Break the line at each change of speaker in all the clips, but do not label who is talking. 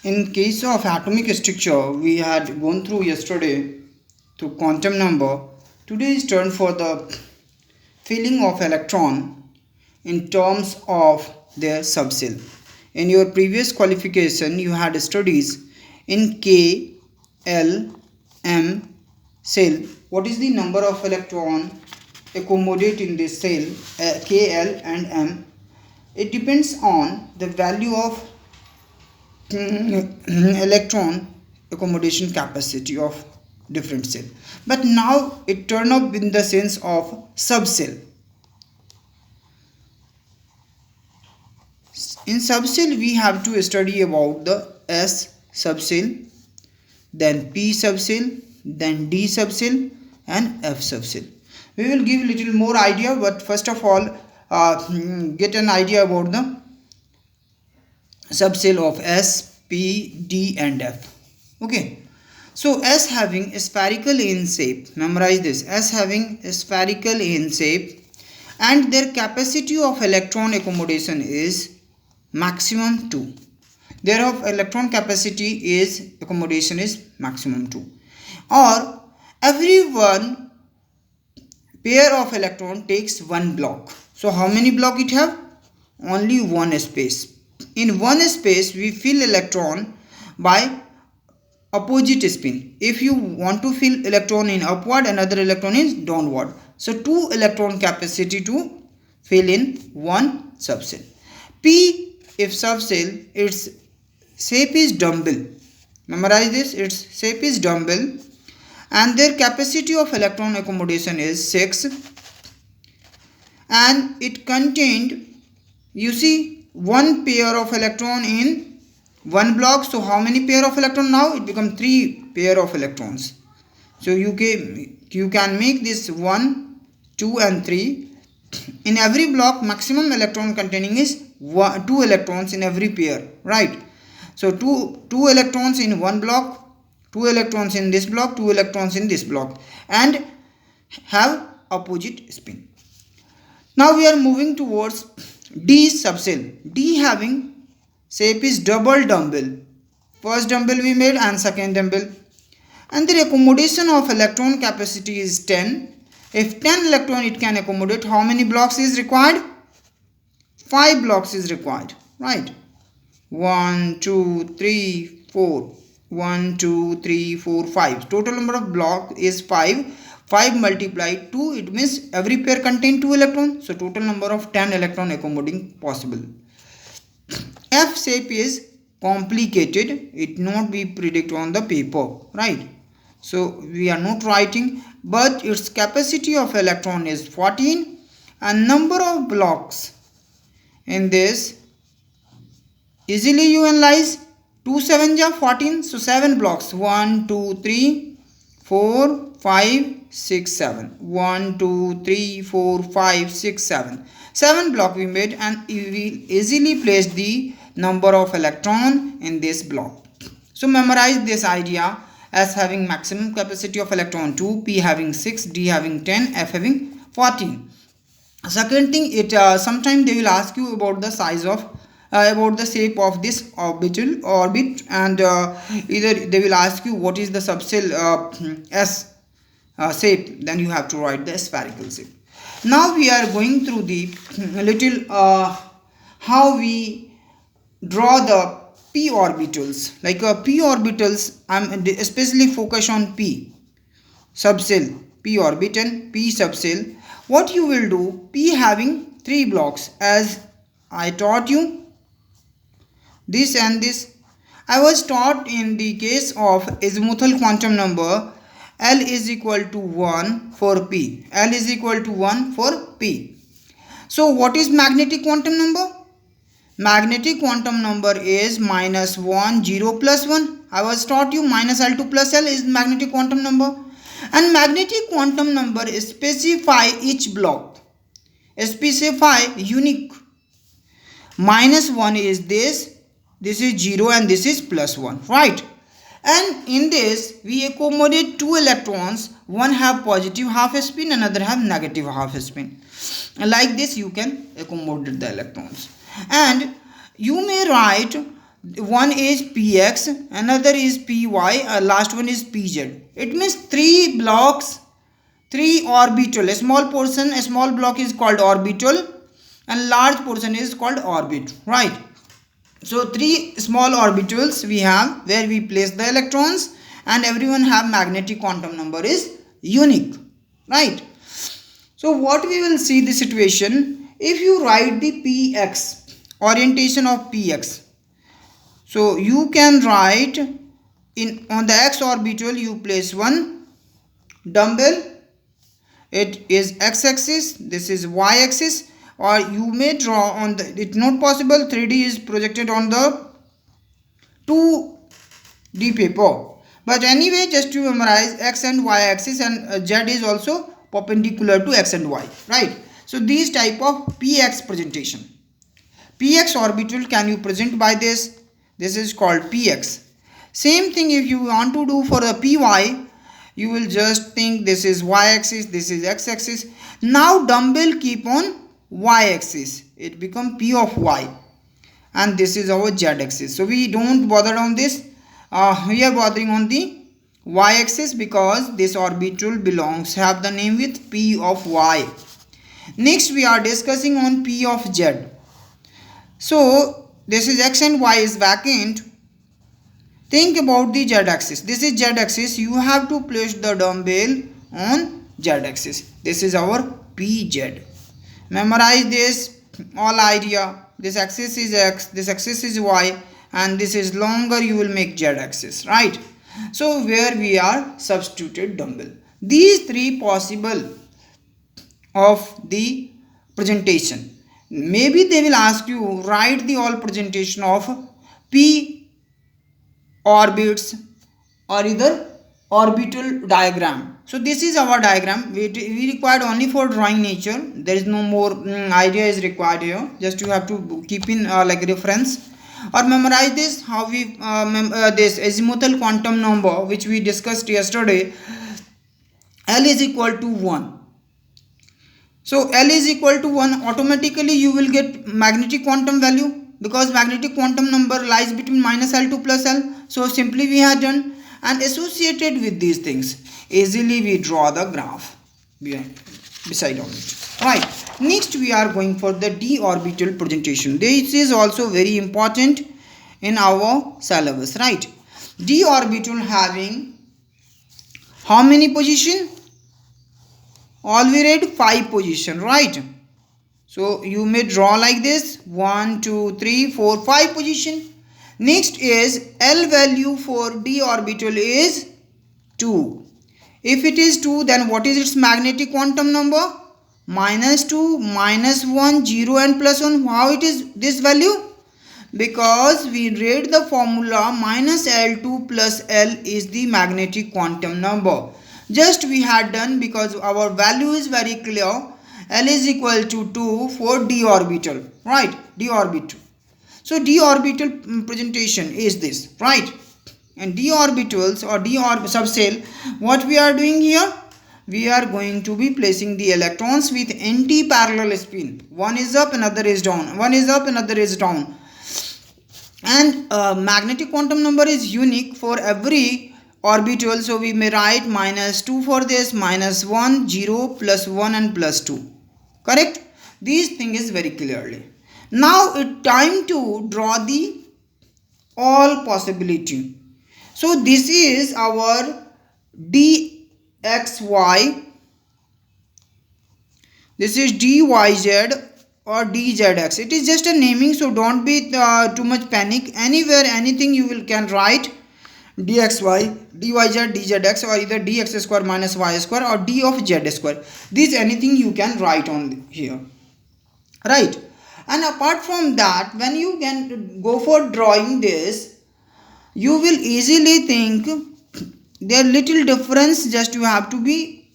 In case of atomic structure, we had gone through yesterday to quantum number. Today is turn for the filling of electron in terms of their subshell. In your previous qualification, you had studies in K, L, M cell. What is the number of electron accommodate in this cell K, L and M? It depends on the value of electron accommodation capacity of different cell. But now it turn up in the sense of subcell. In subcell we have to study about the S subcell, then P subcell, then D subcell and F subcell. We will give little more idea, but first of all get an idea about the subcell of S, P, D and F. Okay. So S having a spherical in shape, memorize this, S having a spherical in shape and their capacity of electron accommodation is maximum 2. Their of electron capacity is accommodation is maximum 2. Or every one pair of electron takes one block. So how many block it have? Only one space. In one space we fill electron by opposite spin. If you want to fill electron in upward, another electron in downward. So 2 electron capacity to fill in one subcell. P, if subcell, its shape is dumbbell. Memorize this, its shape is dumbbell and their capacity of electron accommodation is 6 and it contained, you see, one pair of electron in one block. So how many pair of electron now? It becomes 3 pair of electrons. So you can make this 1, 2 and 3. In every block maximum electron containing is 2 electrons in every pair, right? So 2 electrons in one block, 2 electrons in this block, 2 electrons in this block and have opposite spin. Now we are moving towards D subcell. D having shape is double dumbbell. First dumbbell we made and second dumbbell. And the accommodation of electron capacity is 10. If 10 electron it can accommodate, how many blocks is required? 5 blocks is required, right? 1, 2, 3, 4. 1, 2, 3, 4, 5. Total number of block is 5. 5 multiplied 2, it means every pair contain 2 electrons. So total number of 10 electron accommodating possible. F shape is complicated, it not be predicted on the paper, right? So we are not writing, but its capacity of electron is 14 and number of blocks in this easily you analyze. 2 7 ja 14, so 7 blocks, 1 2 3 4 5 6 7, 1 2 3 4 5 6 7. 7 block we made and we will easily place the number of electron in this block. So memorize this idea. S having maximum capacity of electron 2, P having 6, D having 10, F having 14. Second thing, it sometimes they will ask you about the size of about the shape of this orbit and either they will ask you what is the subcell S shape, then you have to write the spherical shape. Now we are going through the little how we draw the p orbitals. Like p orbitals, I'm especially focus on p subcell, p orbit and p subcell. What you will do, p having 3 blocks as I taught you, this and this. I was taught in the case of azimuthal quantum number, L is equal to 1 for P. L is equal to 1 for P. So what is magnetic quantum number? Magnetic quantum number is minus 1, 0 plus 1. I was taught you minus L2 plus L is magnetic quantum number. And magnetic quantum number specify each block. Specify unique. Minus 1 is this is 0 and this is plus 1, right? And in this we accommodate 2 electrons, one have positive half spin, another have negative half spin. Like this you can accommodate the electrons. And you may write one is px, another is py, last one is pz. It means three blocks, three orbital. A small portion, a small block is called orbital, and large portion is called orbit, right? So three small orbitals we have where we place the electrons, and everyone have magnetic quantum number is unique, right? So what we will see the situation, if you write the px, orientation of px, so you can write in on the x orbital you place one dumbbell, it is x-axis, this is y-axis, or you may draw on the, it's not possible 3D is projected on the 2D paper, but anyway just to memorize x and y axis, and z is also perpendicular to x and y, right? So these type of px presentation. Px orbital can you present by this is called px. Same thing if you want to do for the py, you will just think this is y-axis, this is x-axis. Now dumbbell keep on y-axis, it become p of y, and this is our z-axis. So we don't bother on this, we are bothering on the y-axis because this orbital belongs, have the name with p of y. Next we are discussing on p of z. So this is x and y is vacant. Think about the z-axis. This is z-axis. You have to place the dumbbell on z-axis. This is our pz. Memorize this all idea. This axis is x, this axis is y, and this is longer, you will make z-axis, right? So where we are substituted dumbbell. These three possible of the presentation. Maybe they will ask you write the all presentation of p orbits or either orbital diagram. So this is our diagram. We required only for drawing nature. There is no more idea is required here. Just you have to keep in like reference or memorize this. How we this azimuthal quantum number which we discussed yesterday. L is equal to 1. So L is equal to 1, automatically you will get magnetic quantum value because magnetic quantum number lies between minus L to plus L. So simply we have done, and associated with these things easily we draw the graph beside on it, right? Next we are going for the d orbital presentation. This is also very important in our syllabus, right? D orbital having how many position? All we read 5 position, right? So you may draw like this 1 2 3 4 5 position. Next is L value for d orbital is 2. If it is 2, then what is its magnetic quantum number? Minus 2, minus 1, 0 and plus 1. How it is this value? Because we read the formula minus L2 plus L is the magnetic quantum number. Just we had done because our value is very clear. L is equal to 2 for d orbital, right? D orbital. So d orbital presentation is this, right? And d orbitals or d subcell, what we are doing here? We are going to be placing the electrons with anti-parallel spin. One is up, another is down. One is up, another is down. And magnetic quantum number is unique for every orbital, so we may write minus 2 for this, minus 1, 0, plus 1 and plus 2. Correct? These thing is very clearly. Now it's time to draw the all possibility. So this is our dxy, this is dyz or dzx. It is just a naming, so don't be too much panic. Anywhere anything you will can write dxy, dyz, dzx, or either dx square minus y square or d of z square. This anything you can write on here, right? And apart from that, when you can go for drawing this, you will easily think there little difference, just you have to be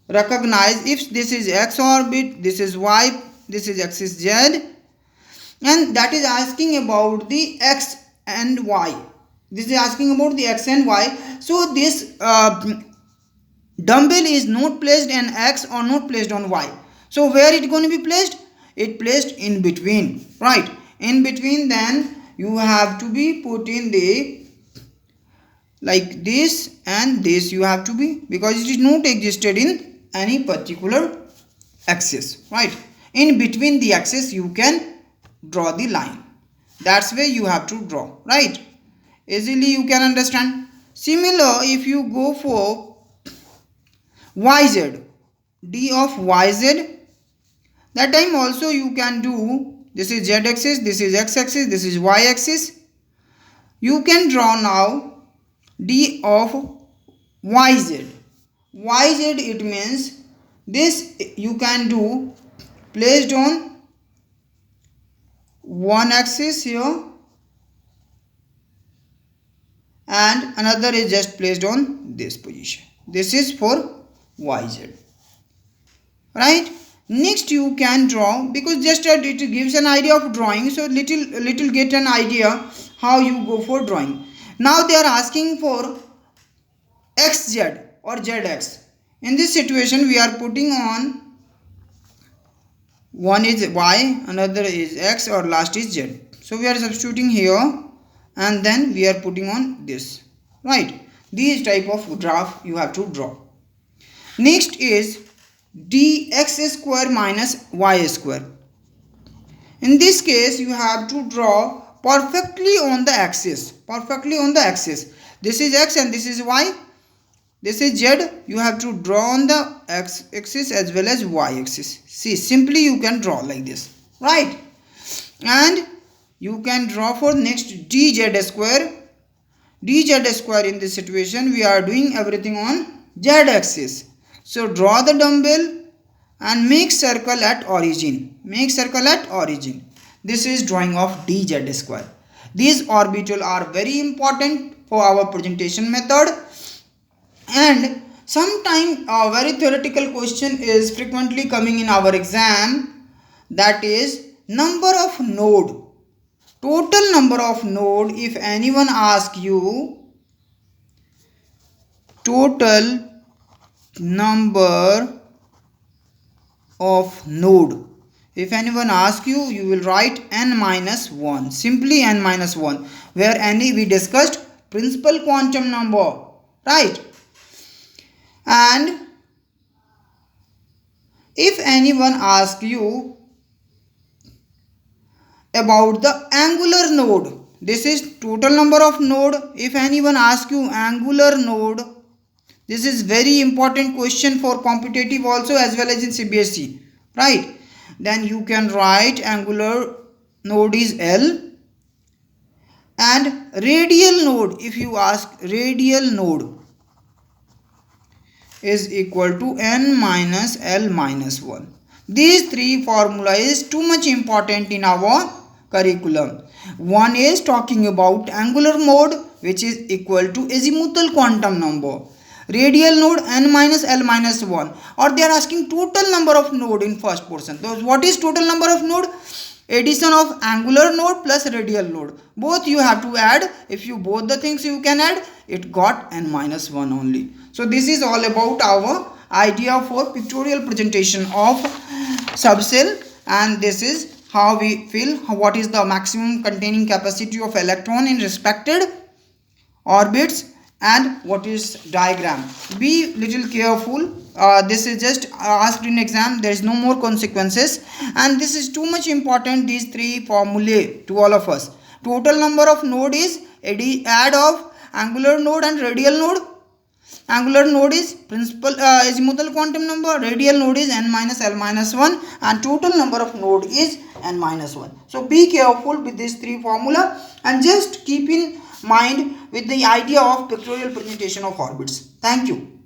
recognized. If this is x orbit, this is y, this is axis z, and that is asking about the x and y. This is asking about the x and y. So this dumbbell is not placed on x or not placed on y. So where it going to be placed? It placed in between, right? In between, then you have to be put in the like this and this, you have to be, because it is not existed in any particular axis, right? In between the axis you can draw the line. That's where you have to draw, right? Easily you can understand. Similar, if you go for yz, d of yz, that time also you can do, this is z axis, this is x axis, this is y axis. You can draw now d of yz. Yz, it means this you can do placed on one axis here and another is just placed on this position. This is for yz, right? Next you can draw, because just it gives an idea of drawing, so little get an idea how you go for drawing. Now they are asking for xz or zx. In this situation we are putting on, one is y, another is x, or last is z. So we are substituting here and then we are putting on this, right? These type of graph you have to draw. Next is dx square minus y square. In this case you have to draw perfectly on the axis, this is x and this is y, this is z. You have to draw on the x axis as well as y axis. See, simply you can draw like this, right? And you can draw for next dz square. Dz square, in this situation we are doing everything on z axis. So draw the dumbbell and make circle at origin. This is drawing of dz square. These orbitals are very important for our presentation method. And sometime a very theoretical question is frequently coming in our exam, that is number of node, total number of node. If anyone asks you total number of node, if anyone asks you, you will write n minus 1, simply n minus 1, where n we discussed principal quantum number, right? And if anyone asks you about the angular node, this is total number of node. If anyone asks you angular node, this is very important question for competitive also as well as in CBSE, right? Then you can write angular node is L, and radial node, if you ask radial node, is equal to n minus L minus 1. These three formula is too much important in our curriculum. One is talking about angular mode, which is equal to azimuthal quantum number. Radial node n minus L minus 1, or they are asking total number of node in first portion. So what is total number of node? Addition of angular node plus radial node. Both you have to add. If you both the things you can add, it got n minus 1 only. So this is all about our idea for pictorial presentation of subcell, and this is how we feel what is the maximum containing capacity of electron in respected orbits and what is diagram. Be little careful. This is just asked in exam. There is no more consequences, and this is too much important, these three formulae to all of us. Total number of node is add of angular node and radial node. Angular node is principal azimuthal quantum number, radial node is n minus L minus 1, and total number of node is n minus 1. So be careful with these three formula and just keep in mind with the idea of pictorial presentation of orbits. Thank you.